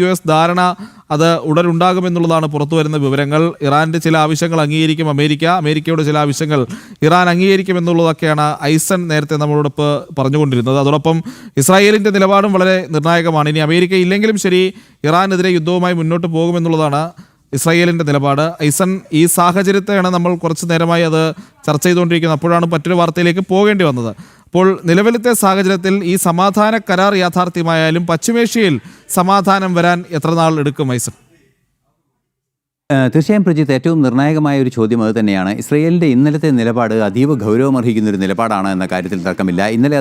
US ധാരണ അത് ഉടനുണ്ടാകുമെന്നുള്ളതാണ് പുറത്തുവരുന്ന വിവരങ്ങൾ. ഇറാന്റെ ചില ആവശ്യങ്ങൾ അംഗീകരിക്കും അമേരിക്കയുടെ ചില ആവശ്യങ്ങൾ ഇറാൻ അംഗീകരിക്കുമെന്നുള്ളതൊക്കെയാണ് ഐസൺ നേരത്തെ നമ്മളോട് പറഞ്ഞുകൊണ്ടിരുന്നത്. അതോടൊപ്പം ഇസ്രായേലിന്റെ നിലപാടും വളരെ നിർണായകമാണ്. ഇനി അമേരിക്ക ഇല്ലെങ്കിലും ശരി ഇറാനെതിരെ യുദ്ധവുമായി മുന്നോട്ട് പോകുമെന്നുള്ളതാണ് ഇസ്രായേലിന്റെ നിലപാട്. ഐസൺ, ഈ സാഹചര്യത്തെയാണ് നമ്മൾ കുറച്ചു നേരമായി അത് ചർച്ച ചെയ്തുകൊണ്ടിരിക്കുന്നത്. അപ്പോഴാണ് മറ്റൊരു വാർത്തയിലേക്ക് പോകേണ്ടി വന്നത്. അപ്പോൾ നിലവിലത്തെ സാഹചര്യത്തിൽ ഈ സമാധാന കരാർ യാഥാർത്ഥ്യമായാലും പശ്ചിമേഷ്യയിൽ സമാധാനം വരാൻ എത്ര നാൾ എടുക്കും ഐസൺ? തീർച്ചയായും പ്രജിത്ത്, ഏറ്റവും നിർണായകമായ ഒരു ചോദ്യം അത് തന്നെയാണ്. ഇസ്രയേലിൻ്റെ ഇന്നലത്തെ നിലപാട് അതീവ ഗൗരവമർഹിക്കുന്ന ഒരു നിലപാടാണ് എന്ന കാര്യത്തിൽ തർക്കമില്ല. ഇന്നലെ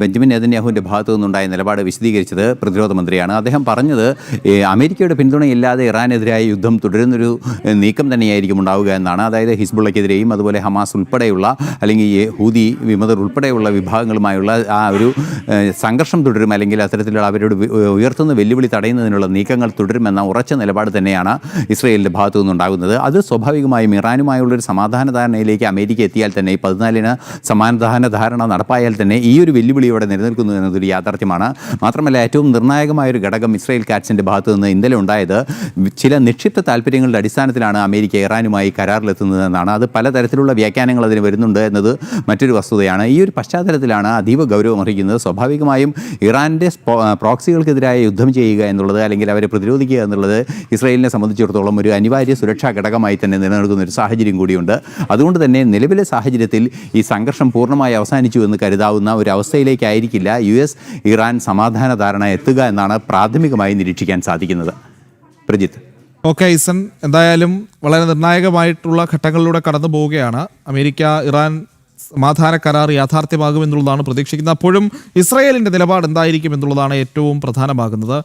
ബെഞ്ചമിൻ നെതന്യാഹുവിൻ്റെ ഭാഗത്തു നിന്നുണ്ടായ നിലപാട് വിശദീകരിച്ചത് പ്രതിരോധ മന്ത്രിയാണ്. അദ്ദേഹം പറഞ്ഞത് അമേരിക്കയുടെ പിന്തുണയില്ലാതെ ഇറാനെതിരായ യുദ്ധം തുടരുന്നൊരു നീക്കം തന്നെയായിരിക്കും ഉണ്ടാവുക എന്നാണ്. അതായത് ഹിസ്ബുള്ളക്കെതിരെയും അതുപോലെ ഹമാസ് ഉൾപ്പെടെയുള്ള അല്ലെങ്കിൽ ഹൂതി വിമതർ ഉൾപ്പെടെയുള്ള വിഭാഗങ്ങളുമായുള്ള ആ ഒരു സംഘർഷം തുടരും, അല്ലെങ്കിൽ അത്തരത്തിലുള്ള അവരോട് ഉയർത്തുന്ന വെല്ലുവിളി തടയുന്നതിനുള്ള നീക്കങ്ങൾ തുടരുമെന്ന ഉറച്ച നിലപാട് തന്നെയാണ് ഇസ്രയേലിൻ്റെ ഭാഗത്തു നിന്നുണ്ടാകുന്നത്. അത് സ്വാഭാവികമായും ഇറാനുമായുള്ളൊരു സമാധാന ധാരണയിലേക്ക് അമേരിക്ക എത്തിയാൽ തന്നെ, 14-ന് സമാധാന ധാരണ നടപ്പായാൽ തന്നെ ഈ ഒരു വെല്ലുവിളി ഇവിടെ നിലനിൽക്കുന്നു എന്നതൊരു യാഥാർത്ഥ്യമാണ്. മാത്രമല്ല, ഏറ്റവും നിർണായകമായൊരു ഘടകം ഇസ്രയേൽ കാറ്റ്സിൻ്റെ ഭാഗത്തു നിന്ന് ഇന്നലെ ഉണ്ടായത് ചില നിക്ഷിപ്ത താല്പര്യങ്ങളുടെ അടിസ്ഥാനത്തിലാണ് അമേരിക്ക ഇറാനുമായി കരാറിലെത്തുന്നതെന്നാണ്. അത് പലതരത്തിലുള്ള വ്യാഖ്യാനങ്ങൾ അതിന് വരുന്നുണ്ട് എന്നത് മറ്റൊരു വസ്തുതയാണ്. ഈ ഒരു പശ്ചാത്തലത്തിലാണ് അതീവ ഗൗരവമർഹിക്കുന്നത്. സ്വാഭാവികമായും ഇറാൻ്റെ പ്രോക്സികൾക്കെതിരായ യുദ്ധം ചെയ്യുക എന്നുള്ളത്, അല്ലെങ്കിൽ അവരെ പ്രതിരോധിക്കുക എന്നുള്ളത് ഇസ്രയേലിനെ സംബന്ധിച്ചിടത്തോളം ഒരു അനിവാര്യ സുരക്ഷാ ഘടകമായി തന്നെ നിലനിൽക്കുന്ന ഒരു സാഹചര്യം കൂടിയുണ്ട്. അതുകൊണ്ട് തന്നെ നിലവിലെ സാഹചര്യത്തിൽ ഈ സംഘർഷം പൂർണ്ണമായി അവസാനിച്ചു എന്ന് കരുതാവുന്ന ഒരു അവസ്ഥയിലേക്കായിരിക്കില്ല US ഇറാൻ സമാധാന ധാരണ എത്തുക എന്നാണ് പ്രാഥമികമായി നിരീക്ഷിക്കാൻ സാധിക്കുന്നത്. പ്രജിത്ത്. ഓക്കെ ഐസൺ, എന്തായാലും വളരെ നിർണായകമായിട്ടുള്ള ഘട്ടങ്ങളിലൂടെ കടന്നു പോവുകയാണ്. അമേരിക്ക ഇറാൻ സമാധാന കരാർ യാഥാർത്ഥ്യമാകുമെന്നുള്ളതാണ് പ്രതീക്ഷിക്കുന്നത്. അപ്പോഴും ഇസ്രായേലിൻ്റെ നിലപാട് എന്തായിരിക്കും എന്നുള്ളതാണ് ഏറ്റവും പ്രധാനമാകുന്നത്.